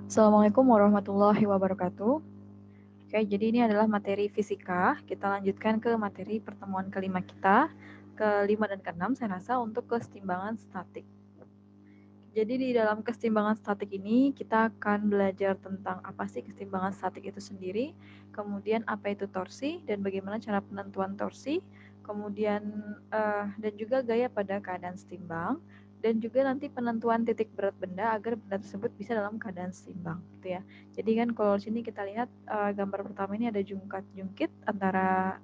Assalamualaikum warahmatullahi wabarakatuh. Oke, jadi ini adalah materi fisika. Kita lanjutkan ke materi pertemuan kelima kita, ke-5 dan ke-6 saya rasa untuk kesetimbangan statik. Jadi di dalam kesetimbangan statik ini kita akan belajar tentang apa sih kesetimbangan statik itu sendiri, kemudian apa itu torsi dan bagaimana cara penentuan torsi, kemudian dan juga gaya pada keadaan setimbang, dan juga nanti penentuan titik berat benda agar benda tersebut bisa dalam keadaan setimbang, gitu ya. Jadi kan kalau di sini kita lihat gambar pertama ini ada jungkat-jungkit antara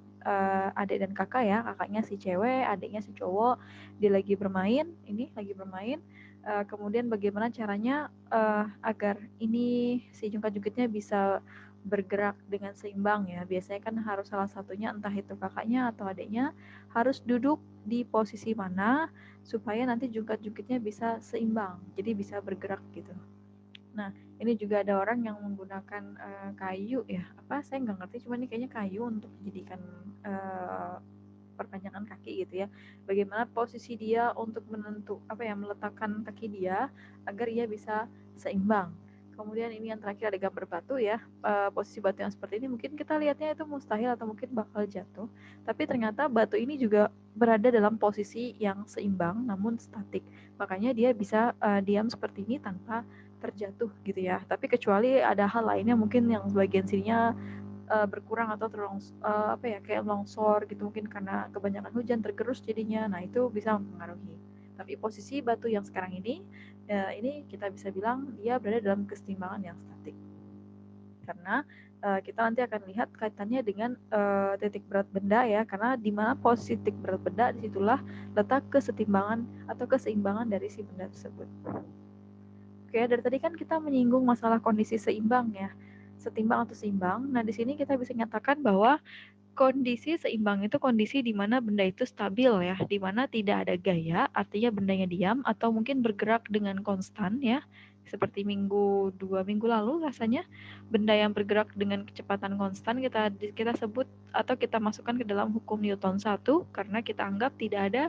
adik dan kakak ya, kakaknya si cewek, adiknya si cowok, dia lagi bermain, ini lagi bermain. Kemudian bagaimana caranya agar ini si jungkat-jungkitnya bisa bergerak dengan seimbang ya. Biasanya kan harus salah satunya, entah itu kakaknya atau adiknya, harus duduk di posisi mana supaya nanti jungkat-jungkitnya bisa seimbang, jadi bisa bergerak gitu. Nah, ini juga ada orang yang menggunakan kayu ya, apa saya nggak ngerti, cuma ini kayaknya kayu untuk dijadikan perpanjangan kaki gitu ya. Bagaimana posisi dia untuk meletakkan kaki dia agar ia bisa seimbang. Kemudian ini yang terakhir ada gambar batu ya. Posisi batu yang seperti ini mungkin kita lihatnya itu mustahil atau mungkin bakal jatuh. Tapi ternyata batu ini juga berada dalam posisi yang seimbang namun statik. Makanya dia bisa diam seperti ini tanpa terjatuh gitu ya. Tapi kecuali ada hal lainnya mungkin yang bagian sininya berkurang atau kayak longsor gitu, mungkin karena kebanyakan hujan tergerus jadinya. Nah, itu bisa mempengaruhi. Tapi posisi batu yang sekarang ini kita bisa bilang dia berada dalam kesetimbangan yang statik. Karena kita nanti akan lihat kaitannya dengan titik berat benda ya, karena di mana posisi titik berat benda disitulah letak kesetimbangan atau keseimbangan dari si benda tersebut. Oke, dari tadi kan kita menyinggung masalah kondisi seimbang ya, setimbang atau seimbang. Nah, di sini kita bisa nyatakan bahwa kondisi seimbang itu kondisi di mana benda itu stabil ya, di mana tidak ada gaya, artinya bendanya diam atau mungkin bergerak dengan konstan ya. Seperti 2 minggu lalu rasanya, benda yang bergerak dengan kecepatan konstan kita sebut atau kita masukkan ke dalam hukum Newton 1 karena kita anggap tidak ada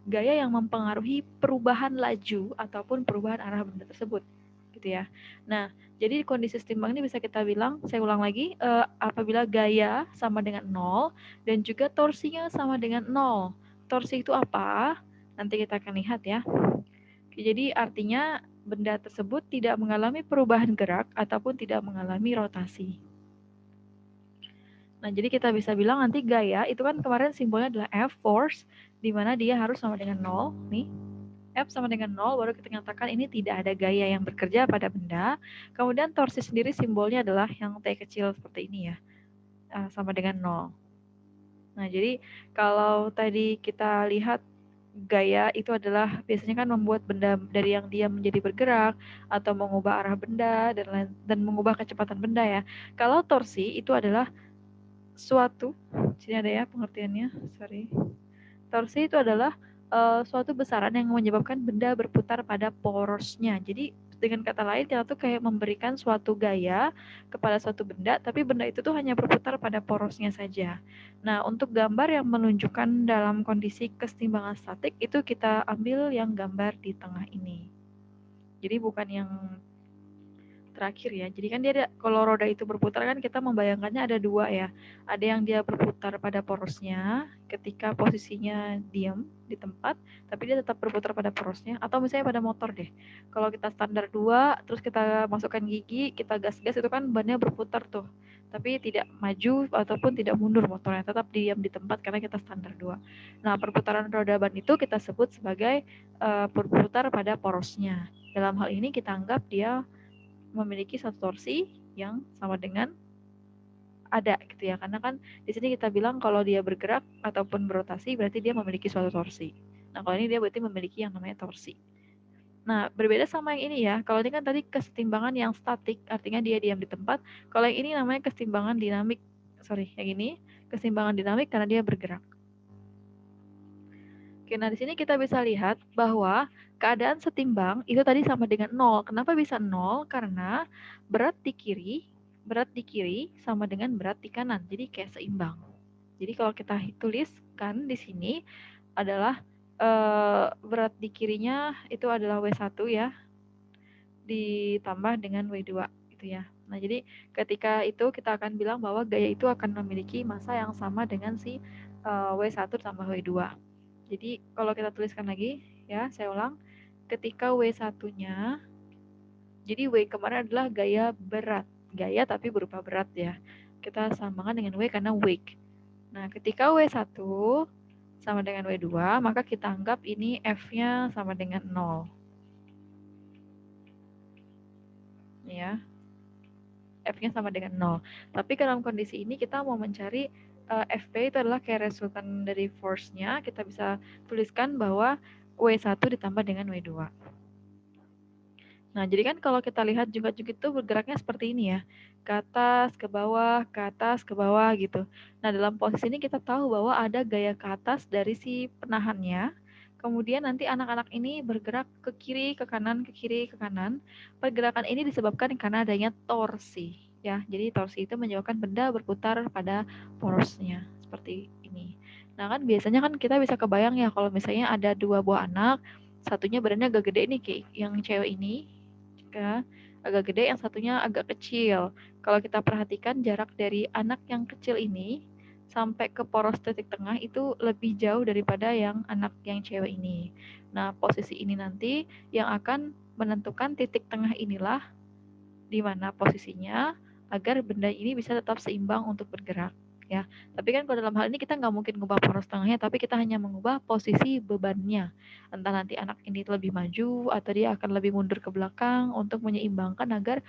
gaya yang mempengaruhi perubahan laju ataupun perubahan arah benda tersebut, gitu ya. Nah, jadi kondisi setimbang ini bisa kita bilang, saya ulang lagi, apabila gaya sama dengan 0 dan juga torsinya sama dengan 0. Torsi itu apa? Nanti kita akan lihat ya. Jadi artinya benda tersebut tidak mengalami perubahan gerak ataupun tidak mengalami rotasi. Nah, jadi kita bisa bilang nanti gaya itu kan kemarin simbolnya adalah F, force, di mana dia harus sama dengan 0, nih. F sama dengan 0, baru kita nyatakan ini tidak ada gaya yang bekerja pada benda. Kemudian torsi sendiri simbolnya adalah yang T kecil seperti ini ya, sama dengan 0. Nah, jadi kalau tadi kita lihat gaya itu adalah biasanya kan membuat benda dari yang diam menjadi bergerak atau mengubah arah benda dan mengubah kecepatan benda ya. Kalau torsi itu adalah suatu, sini ada ya pengertiannya, sorry. Torsi itu adalah suatu besaran yang menyebabkan benda berputar pada porosnya. Jadi dengan kata lain kita tuh kayak memberikan suatu gaya kepada suatu benda, tapi benda itu tuh hanya berputar pada porosnya saja. Nah, untuk gambar yang menunjukkan dalam kondisi kesetimbangan statik itu kita ambil yang gambar di tengah ini. Jadi bukan yang terakhir ya. Jadi kan kalau roda itu berputar kan kita membayangkannya ada dua ya. Ada yang dia berputar pada porosnya ketika posisinya diam di tempat, tapi dia tetap berputar pada porosnya. Atau misalnya pada motor deh. Kalau kita standar 2, terus kita masukkan gigi, kita gas-gas itu kan bannya berputar tuh. Tapi tidak maju ataupun tidak mundur motornya, tetap diam di tempat karena kita standar 2. Nah, perputaran roda ban itu kita sebut sebagai berputar pada porosnya. Dalam hal ini kita anggap dia memiliki satu torsi yang sama dengan ada gitu ya, karena kan di sini kita bilang kalau dia bergerak ataupun berotasi berarti dia memiliki suatu torsi. Nah, kalau ini dia berarti memiliki yang namanya torsi. Nah, berbeda sama yang ini ya. Kalau ini kan tadi kesetimbangan yang statik, artinya dia diam di tempat. Kalau yang ini namanya kesetimbangan dinamik. Yang ini kesetimbangan dinamik karena dia bergerak. Oke, nah di sini kita bisa lihat bahwa keadaan setimbang itu tadi sama dengan 0. Kenapa bisa 0? Karena berat di kiri sama dengan berat di kanan. Jadi kayak seimbang. Jadi kalau kita tuliskan di sini adalah berat di kirinya itu adalah W1 ya, ditambah dengan W2 gitu ya. Nah, jadi ketika itu kita akan bilang bahwa gaya itu akan memiliki massa yang sama dengan si W1 tambah W2. Jadi kalau kita tuliskan lagi ya, saya ulang. Ketika W1-nya, jadi W kemarin adalah gaya berat. Gaya tapi berupa berat ya. Kita samakan dengan W karena weight. Nah, ketika W1 sama dengan W2, maka kita anggap ini F-nya sama dengan 0. Ya. F-nya sama dengan 0. Tapi dalam kondisi ini kita mau mencari FP itu adalah kayak resultan dari force-nya. Kita bisa tuliskan bahwa W1 ditambah dengan W2. Nah, jadi kan kalau kita lihat jungkat-jungkit itu bergeraknya seperti ini ya. Ke atas, ke bawah, ke atas, ke bawah gitu. Nah, dalam posisi ini kita tahu bahwa ada gaya ke atas dari si penahannya. Kemudian nanti anak-anak ini bergerak ke kiri, ke kanan, ke kiri, ke kanan. Pergerakan ini disebabkan karena adanya torsi. Ya, jadi torsi itu menyebabkan benda berputar pada porosnya. Seperti ini. Nah, kan biasanya kan kita bisa kebayang ya kalau misalnya ada dua buah anak, satunya badannya agak gede nih kayak yang cewek ini, ya, agak gede, yang satunya agak kecil. Kalau kita perhatikan jarak dari anak yang kecil ini sampai ke poros titik tengah itu lebih jauh daripada yang anak yang cewek ini. Nah, posisi ini nanti yang akan menentukan titik tengah inilah di mana posisinya agar benda ini bisa tetap seimbang untuk bergerak. Ya, tapi kan kalau dalam hal ini kita nggak mungkin mengubah poros tengahnya, tapi kita hanya mengubah posisi bebannya. Entah nanti anak ini lebih maju atau dia akan lebih mundur ke belakang untuk menyeimbangkan agar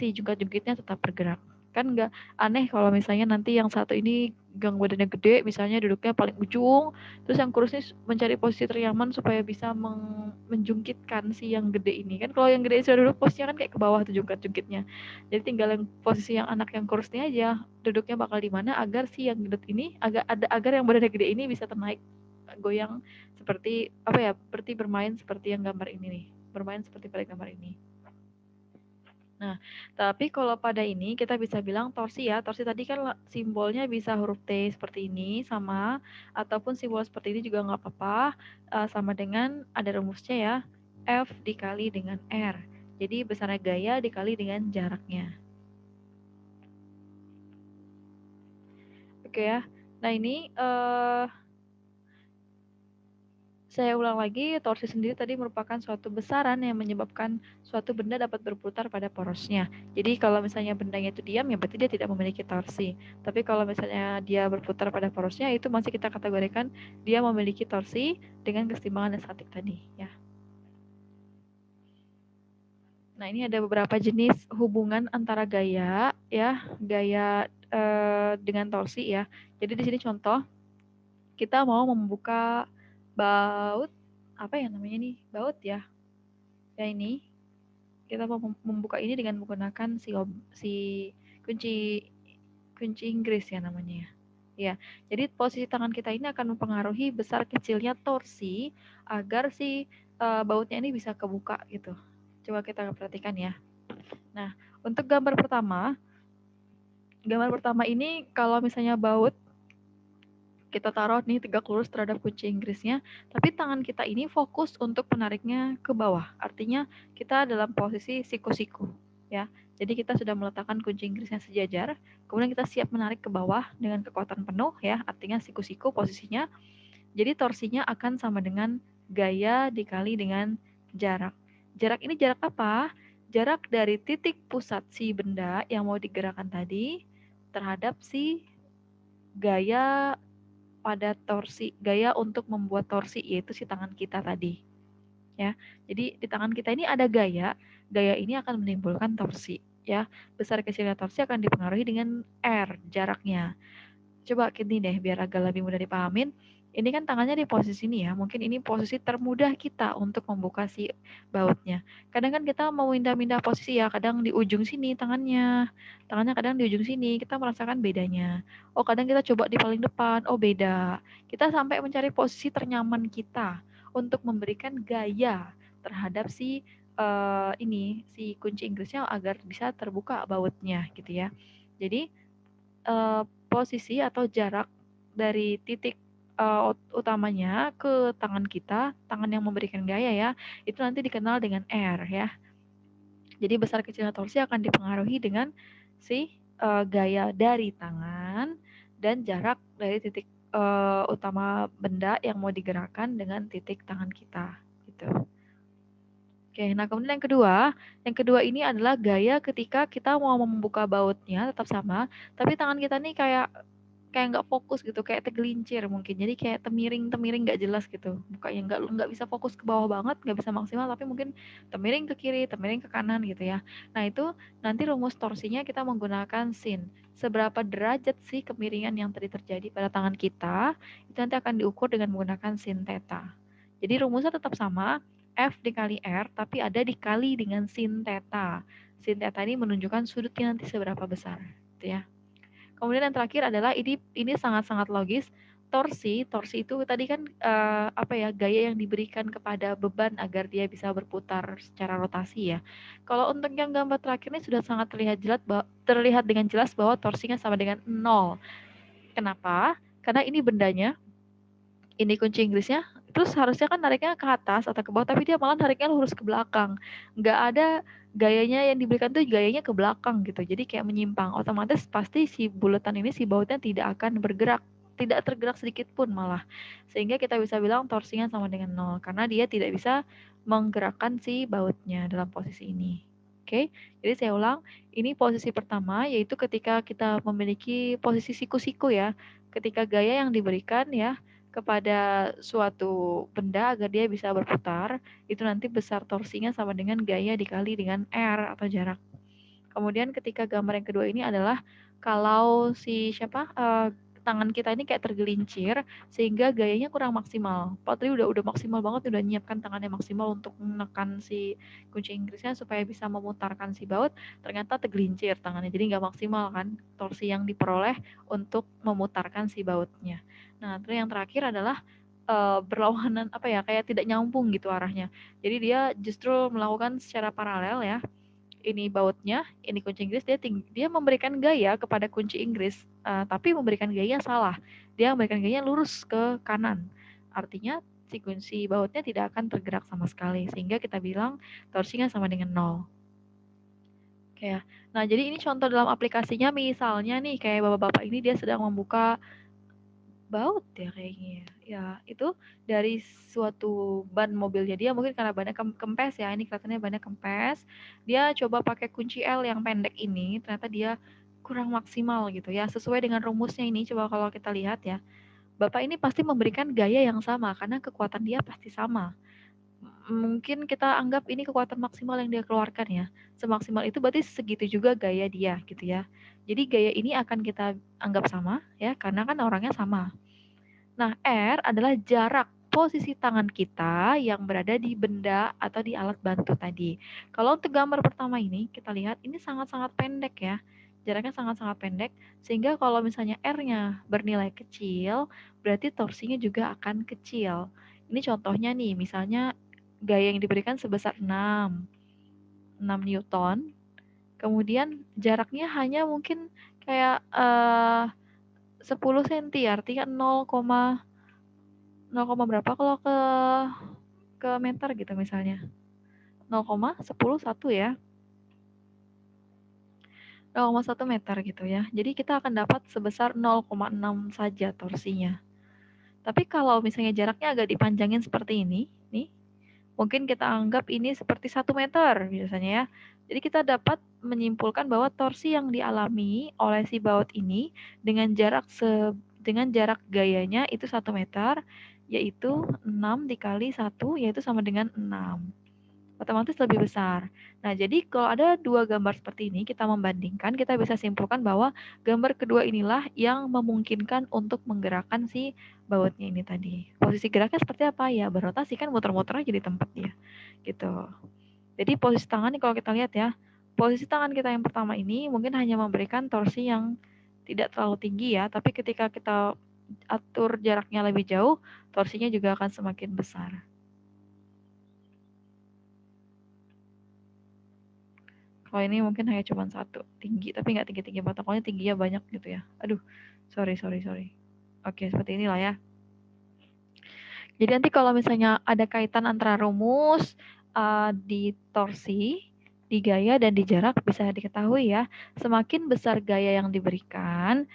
si jungkat-jungkitnya tetap bergerak. Kan nggak aneh kalau misalnya nanti yang satu ini gang badannya gede, misalnya duduknya paling ujung, terus yang kurus ini mencari posisi ternyaman supaya bisa menjungkitkan si yang gede ini. Kan kalau yang gede sudah duduk posisinya kan kayak ke bawah tuh jungkat-jungkitnya. Jadi tinggal yang posisi yang anak yang kurus ini aja duduknya bakal di mana agar si yang gendut ini agar yang badannya gede ini bisa ternaik goyang seperti apa ya, seperti bermain seperti yang gambar ini nih. Bermain seperti pada gambar ini. Nah, tapi kalau pada ini kita bisa bilang torsi ya. Torsi tadi kan simbolnya bisa huruf T seperti ini sama, ataupun simbol seperti ini juga nggak apa-apa. Sama dengan ada rumusnya ya, F dikali dengan R. Jadi besarnya gaya dikali dengan jaraknya. Oke ya. Nah ini saya ulang lagi, torsi sendiri tadi merupakan suatu besaran yang menyebabkan suatu benda dapat berputar pada porosnya. Jadi kalau misalnya bendanya itu diam, ya berarti dia tidak memiliki torsi. Tapi kalau misalnya dia berputar pada porosnya, itu masih kita kategorikan dia memiliki torsi dengan keseimbangan statik tadi. Ya. Nah, ini ada beberapa jenis hubungan antara gaya, ya, gaya dengan torsi ya. Jadi di sini contoh, kita mau membuka baut, apa ya namanya nih, baut ya. Ya ini kita mau membuka ini dengan menggunakan si kunci Inggris ya namanya ya. Ya, jadi posisi tangan kita ini akan mempengaruhi besar kecilnya torsi agar si bautnya ini bisa kebuka gitu. Coba kita perhatikan ya. Nah, untuk gambar pertama ini kalau misalnya baut kita taruh nih tegak lurus terhadap kunci Inggrisnya, tapi tangan kita ini fokus untuk menariknya ke bawah. Artinya kita dalam posisi siku-siku, ya. Jadi kita sudah meletakkan kunci Inggrisnya sejajar, kemudian kita siap menarik ke bawah dengan kekuatan penuh, ya. Artinya siku-siku posisinya. Jadi torsinya akan sama dengan gaya dikali dengan jarak. Jarak ini jarak apa? Jarak dari titik pusat si benda yang mau digerakkan tadi terhadap si gaya pada torsi, gaya untuk membuat torsi yaitu si tangan kita tadi. Ya. Jadi di tangan kita ini ada gaya ini akan menimbulkan torsi, ya. Besar kecilnya torsi akan dipengaruhi dengan R, jaraknya. Coba gini deh biar agak lebih mudah dipahamin. Ini kan tangannya di posisi ini ya, mungkin ini posisi termudah kita untuk membuka si bautnya. Kadang kan kita mau pindah-pindah posisi ya, kadang di ujung sini tangannya kadang di ujung sini, kita merasakan bedanya. Oh kadang kita coba di paling depan, oh beda. Kita sampai mencari posisi ternyaman kita untuk memberikan gaya terhadap si si kunci Inggrisnya agar bisa terbuka bautnya gitu ya. Jadi posisi atau jarak dari titik utamanya ke tangan kita, tangan yang memberikan gaya ya, itu nanti dikenal dengan R ya. Jadi besar kecilnya torsi akan dipengaruhi dengan si gaya dari tangan dan jarak dari titik utama benda yang mau digerakkan dengan titik tangan kita gitu. Oke, nah kemudian yang kedua ini adalah gaya ketika kita mau membuka bautnya tetap sama, tapi tangan kita nih kayak nggak fokus gitu, kayak tergelincir mungkin. Jadi kayak temiring nggak jelas gitu. Bukanya nggak bisa fokus ke bawah banget, nggak bisa maksimal, tapi mungkin temiring ke kiri, temiring ke kanan gitu ya. Nah itu nanti rumus torsinya kita menggunakan sin. Seberapa derajat sih kemiringan yang tadi terjadi pada tangan kita, itu nanti akan diukur dengan menggunakan sin theta. Jadi rumusnya tetap sama, F dikali R, tapi ada dikali dengan sin theta. Sin theta ini menunjukkan sudutnya nanti seberapa besar, gitu ya. Kemudian yang terakhir adalah ini sangat-sangat logis. Torsi itu tadi kan gaya yang diberikan kepada beban agar dia bisa berputar secara rotasi ya. Kalau untuk yang gambar terakhir ini sudah sangat terlihat dengan jelas bahwa torsinya sama dengan 0. Kenapa? Karena ini bendanya, ini kunci Inggrisnya, terus harusnya kan nariknya ke atas atau ke bawah, tapi dia malah nariknya lurus ke belakang. Nggak ada gayanya yang diberikan tuh gayanya ke belakang gitu, jadi kayak menyimpang. Otomatis pasti si bulatan ini, si bautnya tidak akan bergerak, tidak tergerak sedikit pun malah. Sehingga kita bisa bilang torsinya sama dengan 0, karena dia tidak bisa menggerakkan si bautnya dalam posisi ini. Oke, jadi saya ulang, ini posisi pertama, yaitu ketika kita memiliki posisi siku-siku ya, ketika gaya yang diberikan ya, kepada suatu benda agar dia bisa berputar, itu nanti besar torsinya sama dengan gaya dikali dengan R atau jarak. Kemudian ketika gambar yang kedua ini adalah kalau si tangan kita ini kayak tergelincir sehingga gayanya kurang maksimal. Pak tadi udah maksimal banget, udah nyiapkan tangannya maksimal untuk menekan si kunci Inggrisnya supaya bisa memutarkan si baut, ternyata tergelincir tangannya. Jadi nggak maksimal kan torsi yang diperoleh untuk memutarkan si bautnya. Nah, terus yang terakhir adalah berlawanan kayak tidak nyambung gitu arahnya. Jadi dia justru melakukan secara paralel ya, ini bautnya, ini kunci Inggris, dia memberikan gaya kepada kunci Inggris, tapi memberikan gaya salah. Dia memberikan gaya lurus ke kanan. Artinya si kunci bautnya tidak akan tergerak sama sekali, sehingga kita bilang torsinya sama dengan 0. Oke ya. Nah, jadi ini contoh dalam aplikasinya, misalnya nih kayak bapak-bapak ini dia sedang membuka baut ya kayaknya. Ya, itu dari suatu ban mobilnya dia, mungkin karena bannya kempes ya, ini kelihatannya bannya kempes. Dia coba pakai kunci L yang pendek ini, ternyata dia kurang maksimal gitu ya. Sesuai dengan rumusnya ini, coba kalau kita lihat ya. Bapak ini pasti memberikan gaya yang sama karena kekuatan dia pasti sama. Mungkin kita anggap ini kekuatan maksimal yang dia keluarkan ya. Semaksimal itu berarti segitu juga gaya dia gitu ya. Jadi gaya ini akan kita anggap sama ya, karena kan orangnya sama. Nah, R adalah jarak posisi tangan kita yang berada di benda atau di alat bantu tadi. Kalau untuk gambar pertama ini, kita lihat ini sangat-sangat pendek ya. Jaraknya sangat-sangat pendek, sehingga kalau misalnya R-nya bernilai kecil, berarti torsinya juga akan kecil. Ini contohnya nih, misalnya gaya yang diberikan sebesar 6 Newton, kemudian jaraknya hanya mungkin kayak 10 cm, artinya 0, 0, berapa kalau ke meter gitu misalnya. 0,101 ya. 0,1 meter gitu ya. Jadi kita akan dapat sebesar 0,6 saja torsinya. Tapi kalau misalnya jaraknya agak dipanjangin seperti ini, nih, mungkin kita anggap ini seperti 1 meter biasanya ya. Jadi kita dapat menyimpulkan bahwa torsi yang dialami oleh si baut ini dengan jarak gayanya itu 1 meter, yaitu 6 dikali 1, yaitu sama dengan 6. Otomatis lebih besar. Nah, jadi kalau ada dua gambar seperti ini, kita membandingkan, kita bisa simpulkan bahwa gambar kedua inilah yang memungkinkan untuk menggerakkan si bautnya ini tadi. Posisi geraknya seperti apa? Ya, berotasi kan, muter-muter aja di tempat dia. Gitu. Jadi posisi tangan nih kalau kita lihat ya, posisi tangan kita yang pertama ini mungkin hanya memberikan torsi yang tidak terlalu tinggi ya, tapi ketika kita atur jaraknya lebih jauh, torsinya juga akan semakin besar. Kalau ini mungkin hanya cuma satu, tinggi, tapi nggak tinggi-tinggi banget, pokoknya tingginya banyak gitu ya. Aduh, sorry. Oke, seperti inilah ya. Jadi nanti kalau misalnya ada kaitan antara rumus di torsi, di gaya dan di jarak bisa diketahui ya, semakin besar gaya yang diberikan,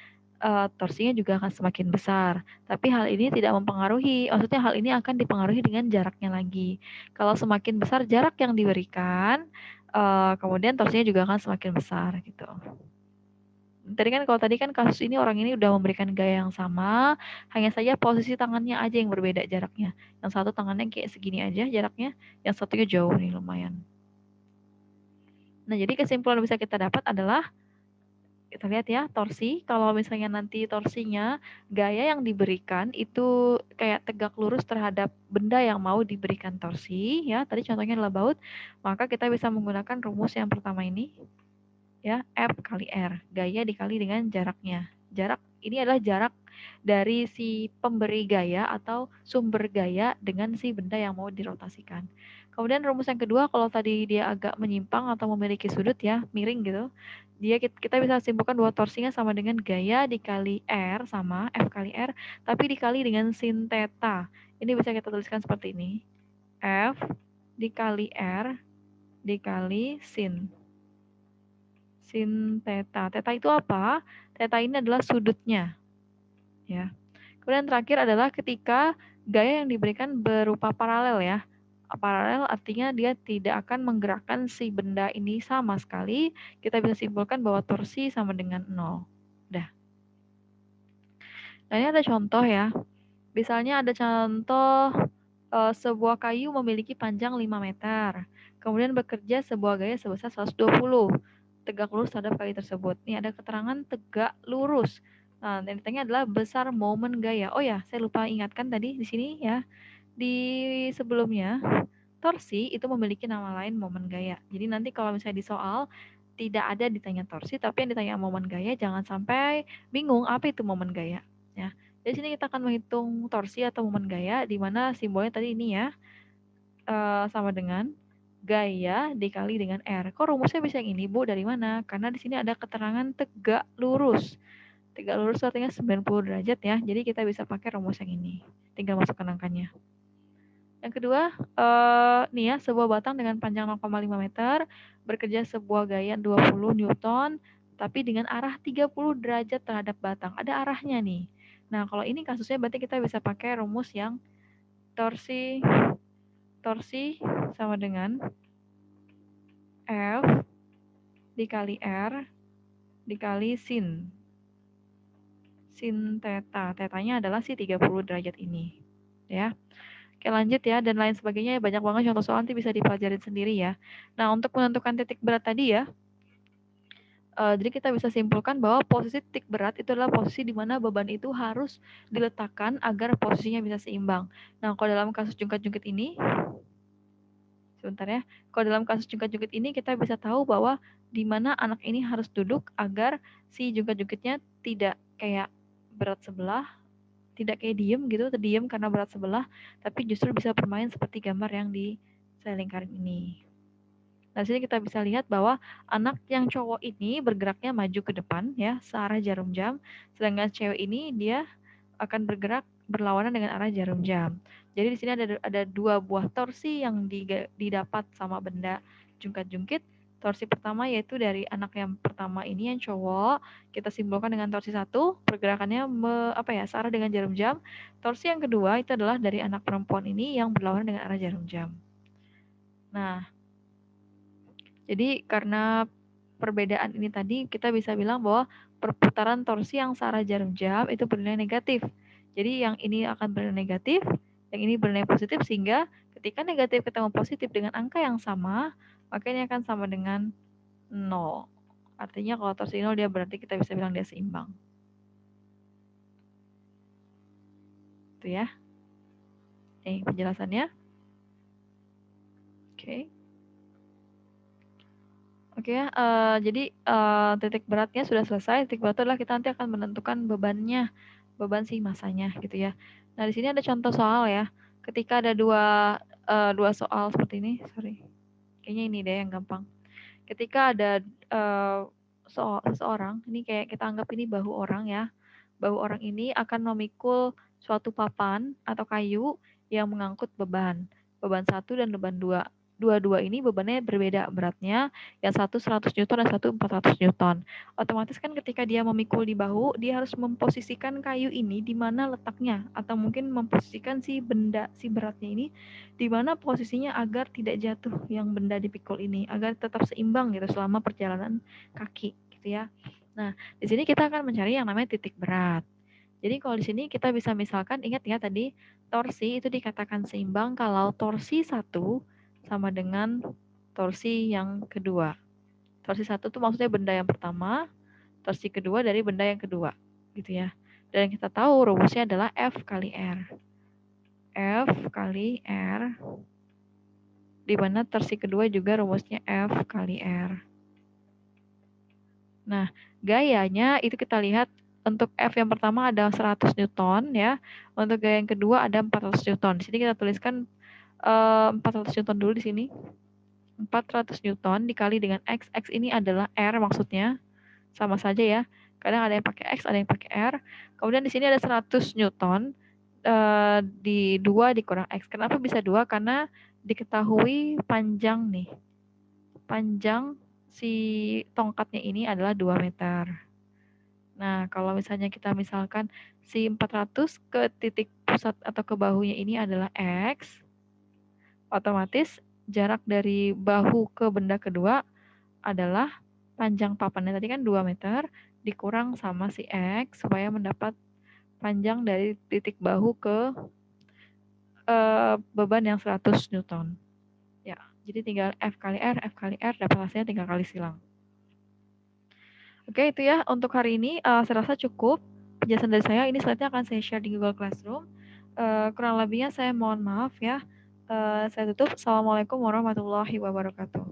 torsinya juga akan semakin besar. Tapi hal ini tidak mempengaruhi, maksudnya hal ini akan dipengaruhi dengan jaraknya lagi. Kalau semakin besar jarak yang diberikan, kemudian torsinya juga akan semakin besar gitu. Kalau tadi kan kasus ini orang ini udah memberikan gaya yang sama, hanya saja posisi tangannya aja yang berbeda jaraknya. Yang satu tangannya kayak segini aja jaraknya, yang satunya jauh nih lumayan. Nah, jadi kesimpulan yang bisa kita dapat adalah kita lihat ya, torsi. Kalau misalnya nanti torsinya gaya yang diberikan itu kayak tegak lurus terhadap benda yang mau diberikan torsi, ya. Tadi contohnya adalah baut, maka kita bisa menggunakan rumus yang pertama ini. Ya, F kali R, gaya dikali dengan jaraknya. Jarak ini adalah jarak dari si pemberi gaya atau sumber gaya dengan si benda yang mau dirotasikan. Kemudian rumus yang kedua, kalau tadi dia agak menyimpang atau memiliki sudut ya, miring gitu, kita bisa simpulkan bahwa torsinya sama dengan gaya dikali R sama F kali R, tapi dikali dengan sin theta. Ini bisa kita tuliskan seperti ini. F dikali R dikali sin theta. Theta itu apa? Theta ini adalah sudutnya. Ya. Kemudian terakhir adalah ketika gaya yang diberikan berupa paralel ya. Paralel artinya dia tidak akan menggerakkan si benda ini sama sekali. Kita bisa simpulkan bahwa torsi sama dengan 0. Udah. Nah, ini ada contoh ya. Misalnya ada contoh sebuah kayu memiliki panjang 5 meter. Kemudian bekerja sebuah gaya sebesar 120. Tegak lurus terhadap kayu tersebut. Ini ada keterangan tegak lurus. Nah, yang ditanya adalah besar momen gaya. Oh ya, saya lupa ingatkan tadi di sini ya. Di sebelumnya, torsi itu memiliki nama lain momen gaya. Jadi nanti kalau misalnya di soal tidak ada ditanya torsi, tapi yang ditanya momen gaya, jangan sampai bingung apa itu momen gaya. Ya. Di sini kita akan menghitung torsi atau momen gaya, di mana simbolnya tadi ini ya, sama dengan gaya dikali dengan R. Kok rumusnya bisa yang ini, Bu? Dari mana? Karena di sini ada keterangan tegak lurus. Tegak lurus artinya 90 derajat ya. Jadi kita bisa pakai rumus yang ini. Tinggal masukkan angkanya. Yang kedua, nih ya, sebuah batang dengan panjang 0,5 meter bekerja sebuah gaya 20 Newton, tapi dengan arah 30 derajat terhadap batang. Ada arahnya nih. Nah, kalau ini kasusnya berarti kita bisa pakai rumus yang torsi sama dengan F dikali R dikali sin theta. Tetanya adalah si 30 derajat ini. Ya. Oke, lanjut ya, dan lain sebagainya. Banyak banget contoh soal, nanti bisa dipelajarin sendiri ya. Nah, untuk menentukan titik berat tadi ya, jadi kita bisa simpulkan bahwa posisi titik berat itu adalah posisi di mana beban itu harus diletakkan agar posisinya bisa seimbang. Nah, kalau dalam kasus jungkat-jungkit ini, sebentar ya, kalau dalam kasus jungkat-jungkit ini kita bisa tahu bahwa di mana anak ini harus duduk agar si jungkat-jungkitnya tidak kayak berat sebelah, tidak kayak diem gitu, terdiam karena berat sebelah, tapi justru bisa bermain seperti gambar yang di saya lingkarin ini. Nah, sini kita bisa lihat bahwa anak yang cowok ini bergeraknya maju ke depan ya, searah jarum jam, sedangkan cewek ini dia akan bergerak berlawanan dengan arah jarum jam. Jadi di sini ada dua buah torsi yang didapat sama benda jungkat-jungkit. Torsi pertama yaitu dari anak yang pertama ini yang cowok, kita simpulkan dengan torsi 1, pergerakannya searah dengan jarum jam. Torsi yang kedua itu adalah dari anak perempuan ini yang berlawanan dengan arah jarum jam. Nah, jadi karena perbedaan ini tadi kita bisa bilang bahwa perputaran torsi yang searah jarum jam itu bernilai negatif. Jadi yang ini akan bernilai negatif, yang ini bernilai positif, sehingga ketika negatif ketemu positif dengan angka yang sama, maka ini akan sama dengan 0. Artinya kalau torsi 0 dia berarti kita bisa bilang dia seimbang. Itu ya. Ini penjelasannya. Oke. Oke ya, jadi titik beratnya sudah selesai. Titik berat adalah kita nanti akan menentukan bebannya, beban si masanya gitu ya. Nah, di sini ada contoh soal ya. Ketika ada dua soal seperti ini, sorry. Kayaknya ini deh yang gampang. Ketika ada seseorang, ini kayak kita anggap ini bahu orang ya. Bahu orang ini akan memikul suatu papan atau kayu yang mengangkut beban 1 dan beban 2. dua-dua ini bebannya berbeda beratnya, yang satu 100 Newton dan satu 400 Newton. Otomatis kan ketika dia memikul di bahu, dia harus memposisikan kayu ini di mana letaknya, atau mungkin memposisikan si benda, si beratnya ini di mana posisinya agar tidak jatuh yang benda dipikul ini, agar tetap seimbang gitu selama perjalanan kaki gitu ya. Nah, di sini kita akan mencari yang namanya titik berat. Jadi kalau di sini kita bisa misalkan, ingat ya tadi torsi itu dikatakan seimbang kalau torsi 1 sama dengan torsi yang kedua. Torsi 1 itu maksudnya benda yang pertama, torsi kedua dari benda yang kedua, gitu ya. Dan kita tahu rumusnya adalah F kali R. F kali R, di mana torsi kedua juga rumusnya F kali R. Nah, gayanya itu kita lihat untuk F yang pertama ada 100 Newton ya. Untuk gaya yang kedua ada 400 Newton. Di sini kita tuliskan 400 Newton dulu di sini. 400 Newton dikali dengan X. X ini adalah R maksudnya. Sama saja ya. Kadang ada yang pakai X, ada yang pakai R. Kemudian di sini ada 100 Newton di 2 dikurang X. Kenapa bisa 2? Karena diketahui panjang nih. Panjang si tongkatnya ini adalah 2 meter. Nah, kalau misalnya kita misalkan si 400 ke titik pusat atau ke bahunya ini adalah X, otomatis jarak dari bahu ke benda kedua adalah panjang papannya tadi kan 2 meter dikurang sama si X supaya mendapat panjang dari titik bahu ke beban yang 100 Newton. Ya, jadi tinggal F kali R dapat hasilnya tinggal kali silang. Oke, itu ya untuk hari ini. Saya rasa cukup penjelasan dari saya. Ini slide-nya akan saya share di Google Classroom. Kurang lebihnya saya mohon maaf ya. Saya tutup. Assalamualaikum warahmatullahi wabarakatuh.